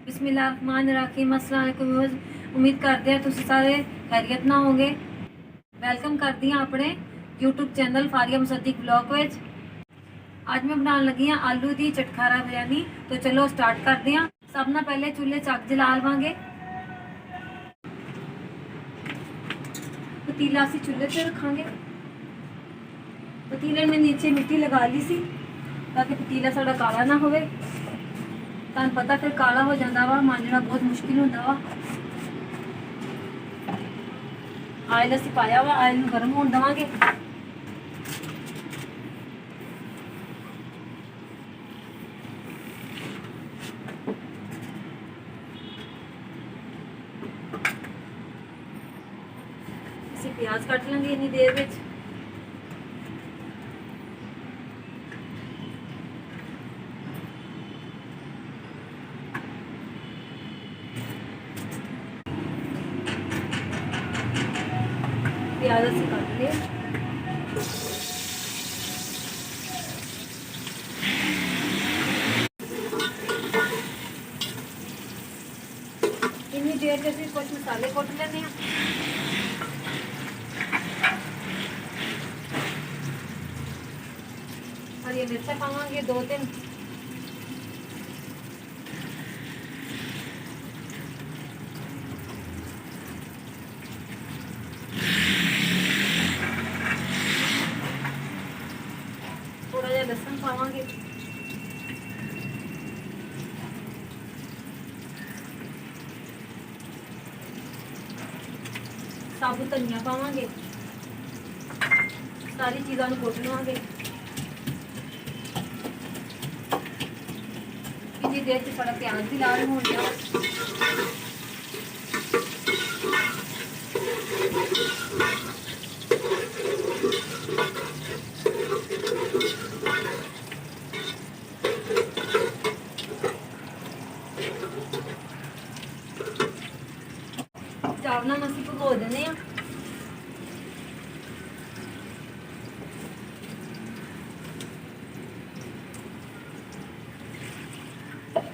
बिस्मिल्लाहिर्रहमानिर्रहीम। अस्सलाम वालेकुम व्यूअर्स, उम्मीद करते हैं तुम सारे खैरियत ना होंगे। वेलकम करती हैं अपने YouTube channel Faria Mossadegh blog which. ਅੱਜ मैं बनाने लगी हाँ आलू की चटखारा बिरयानी। तो चलो स्टार्ट करते हैं। सब ना पहले चूल्हे च अग जला लवांगे। पतीला असी चूल्हे से रखांगे। पतीले में नीचे मिट्टी लगा ली सी ताकि पतीला साड़ा काला ना होवे। तुहानू पता फिर काला हो जाता वा, मांजना बहुत मुश्किल होंदा वा। आयल असी पाया वा, आयल नूं गर्म होण देवांगे। ਅਸੀਂ प्याज कट लेंगे इन्नी देर में। प्याज असी कट लिया। इन्नी देर में असी कुछ मसाले कुट लेने हैं। हरी मिर्चा पावांगे 2-3। थोड़ा जिहा लहसुन पावांगे। साबुत धनिया पावांगे। सारी चीज़ों को कुट लवांगे। इतनी देर से सारा प्याज भी लाल हो गया। चावलों में असीं भगो देने हैं।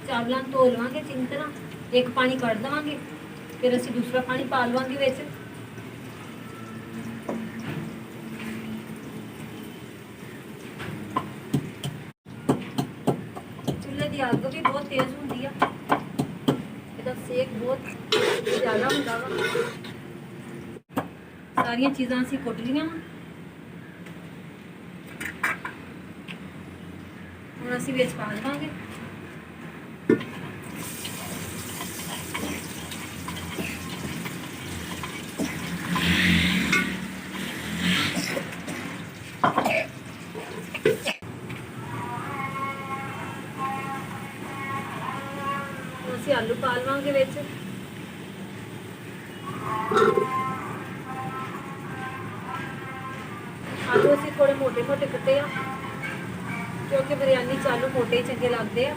चावलों धो लवांगे चंगी तरह। एक पानी कढ़ देवांगे, फिर असीं दूसरा पानी पा लवांगे विच। चूल्हे की अग भी बहुत तेज होंदी है, इसदा सेक बहुत ज़्यादा होंदा वा। सारियां चीज़ां असीं कुट लियां। हुण असीं विच पा देवांगे। असीं आलू पा लवांगे विच। आलू असीं थोड़े मोटे मोटे कट्टे आ, क्योंकि बिरयानी च आलू मोटे ही चंगे लगते हैं।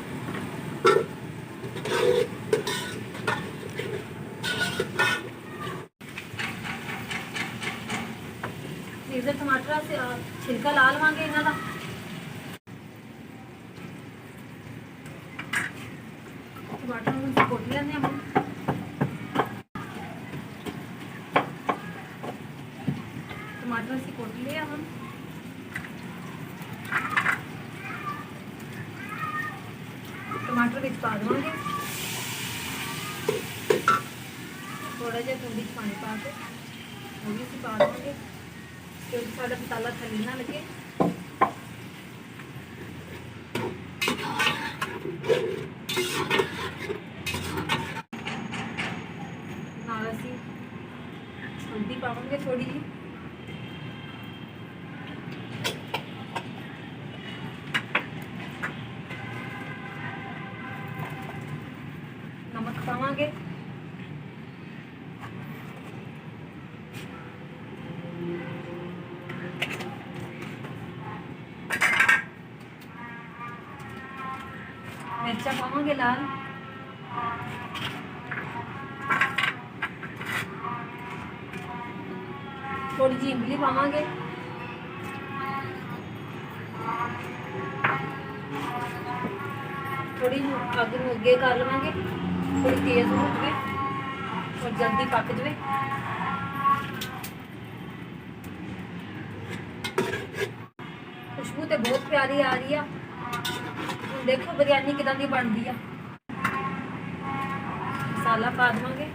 इधर टमाटर से छिलका ला लवांगे इन्हां दा। टमाटर नूं कुट लैंदे आ। टमाटर असीं कुट लिया। हम टमाटर विच पा देवांगे। थोड़ा जिहा ठंडी पानी पा के वो भी असीं पा देवांगे, क्योंकि साडा मसाला थल्ले ना लगे। नाल असीं हल्दी पावांगे थोड़ी जी। नमक पावांगे। मिर्चा पावांगे लाल। थोड़ी जी इमली पावांगे। थोड़ी अग नूं अगे कर लवांगे। थोड़ी तेज हो जाए और जल्दी पक जाए। खुशबू तो बहुत प्यारी आ रही है। देखो बिरयानी किदां दी बनती है। मसाला पा देवांगे।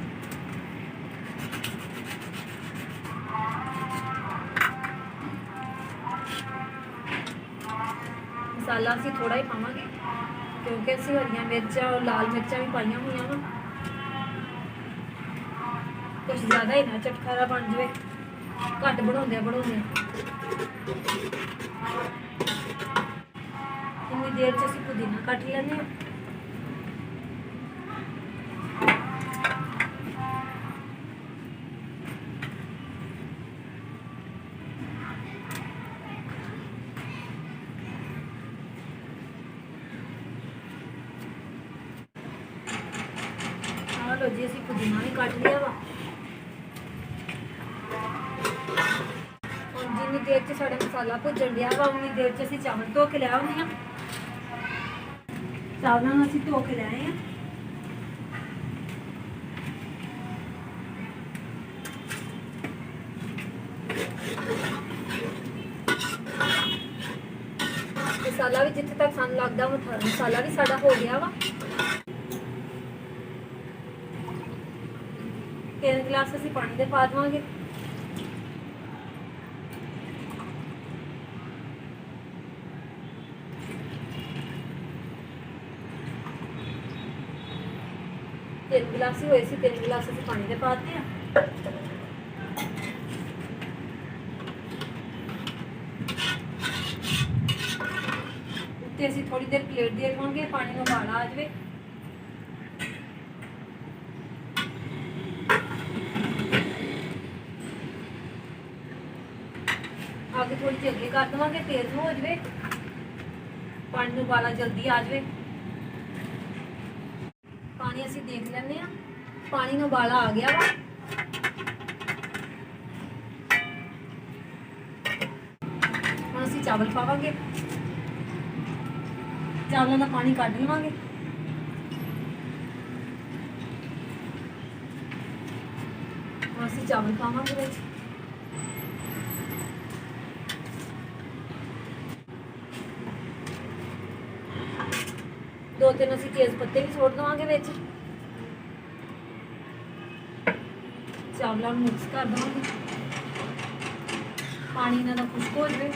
मसाला असी थोड़ा ही पावांगे क्योंकि असी हरियां मिर्चां और लाल मिर्चां भी पाइया हुई वा। कुछ ज़्यादा ही ना चटखारा बन जाए, घट बनाते बनाते इन्नी देर च असी पुदीना कट लेने। लो जी असी पुदीना भी कट लिया वा। और जिन्नी देर च साडा मसाला भुजन दिया वा उन्नी देर च असी चावल धो के लिया होने। चावलों असी धो के लाए हैं। मसाला भी जिथे तक सन लगता मसाला भी साडा हो गया वा। 3 गिलास असी पानी दे पा देवांगे। तीन गिलास ही होए सी, 3 गिलास असी पानी दे पाते हैं। उत्ते असी थोड़ी देर प्लेट दे देवांगे, पानी में उबाला आ जाए। आगे थोड़ी जी अगे कर देवांगे, तेज हो जाए, पानी में उबाला जल्दी आ जाए। पानी असी देख लेने, पानी में उबाला आ गया वा। हम असी चावल पावांगे, चावलों का पानी कढ़ लवांगे। हम असी चावल पावांगे विच। दो तीन असी तेज पत्ते भी छोड़ देवांगे विच। चावलों मिक्स कर देवांगे, पानी इन्हां दा खुश्क हो जाए।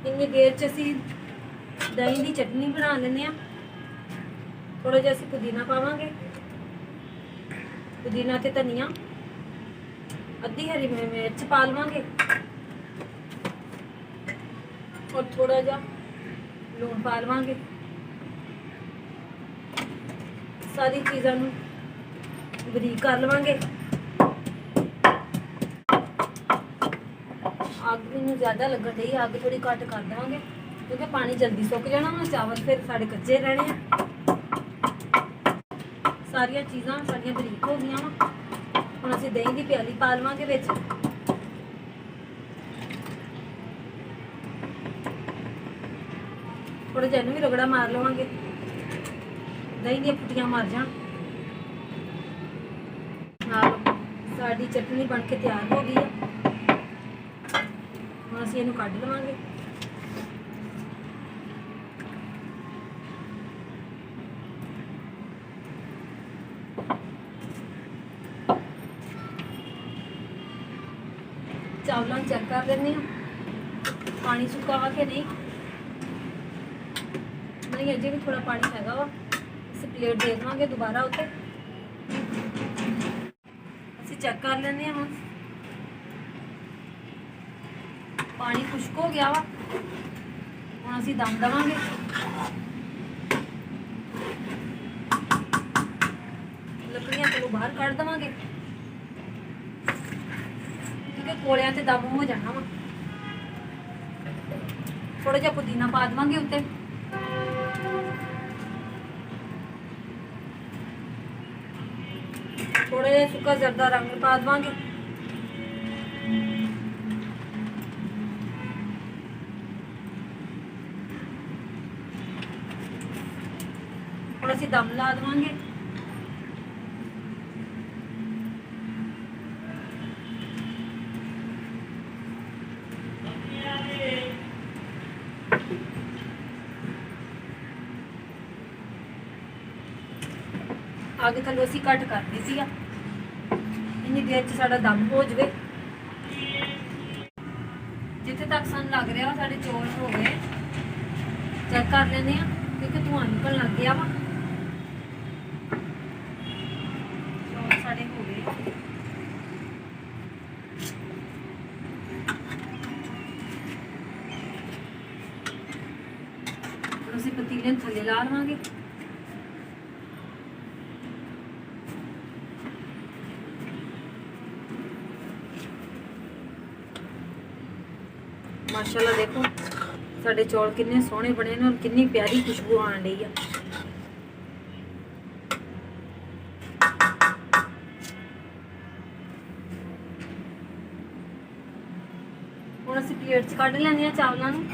इन्नी देर च असी दही की चटनी बना लेने। थोड़ा जिहा असी पुदीना पावांगे, पुदीना ते धनिया, अद्धी हरी मिर्च पा लवांगे और थोड़ा जा लूण पा लवांगे। सारी चीज़ों बरीक कर लवांगे। अग मैनूं ज़्यादा लगन डी, अग थोड़ी घट कर देवांगे क्योंकि पानी जल्दी सुक जाना वा, चावल फिर साढ़े कच्चे रहने। सारिया चीज़ां साडियां बरीक हो गई वा। हुण असीं दही की प्याली पा लवांगे विच। थोड़ा जिहा भी रगड़ा मार लवांगे, दही दी फुटियां मर जान। साडी चटनी बन के तैयार हो गई है। हुण असीं इहनूं कढ लवांगे। चावलों चेक कर लेने, पानी सुक्का वा कि नहीं अजे भी थोड़ा पानी हैगा वा। असीं प्लेट दे देवांगे दोबारा उत्ते। असीं चेक कर लेने हुण पानी खुश्क हो गया वा। हुण असीं दम देवांगे। लकड़ियां चलो बाहर कढ़ देवांगे क्योंकि कोलियां ते दम हो जाना वा। थोड़ा जिहा पुदीना पा देवांगे उत्ते। थोड़ा जिहा सुक्का जरदा रंग पा देवांगे। ਹੁਣ ਅਸੀਂ ਦਮ ਲਾ ਦੇਵਾਂਗੇ। ਅੱਗ ਥੱਲੋਂ ਅਸੀਂ ਘੱਟ ਕਰ ਦਿੱਤੀ ਆ। ਇੰਨੀ ਦੇਰ 'ਚ ਸਾਡਾ ਦਮ ਹੋ ਜਾਵੇ। ਜਿੱਥੇ ਤੱਕ ਸਾਨੂੰ ਲੱਗ ਰਿਹਾ ਸਾਡੇ ਚੌਲ ਹੋ ਗਏ, ਚੈੱਕ ਕਰ ਲੈਂਦੇ ਆ ਕਿਉਂਕਿ ਧੂੰਆਂ ਨਿਕਲਣ ਲੱਗ ਗਿਆ ਵਾ। ਚੌਲ ਸਾਡੇ ਹੋ ਗਏ। ਹੁਣ ਅਸੀਂ ਪਤੀਲੇ ਨੂੰ ਥੱਲੇ ਲਾ ਲਵਾਂਗੇ। माशाल्लाह देखो साडे चौल कितने सोहने बने ने और कितनी प्यारी खुशबू आन रही है। हुण असीं प्लेट च कढ लैंदे आ चावलां नूं।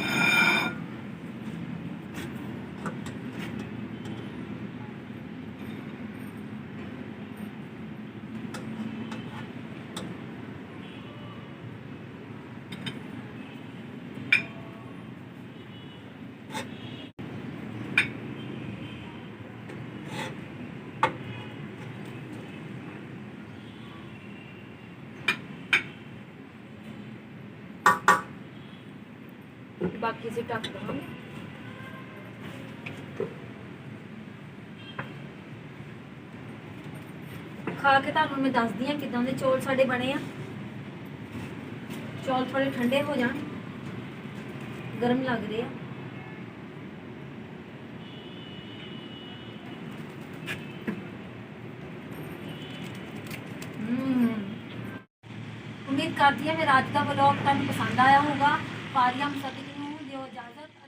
बाकी से ढक देवांगे। खा के तुहानूं मैं दसदी हां किदां दे चौल साडे बने आ। चौल थोड़े ठंडे हो जाण, गर्म लग रहे हैं। उम्मीद करती है मेरा आज का व्लॉग तुहानूं पसंद आया होगा। फारिया मुसद्दिक नूं दिओ इजाजत।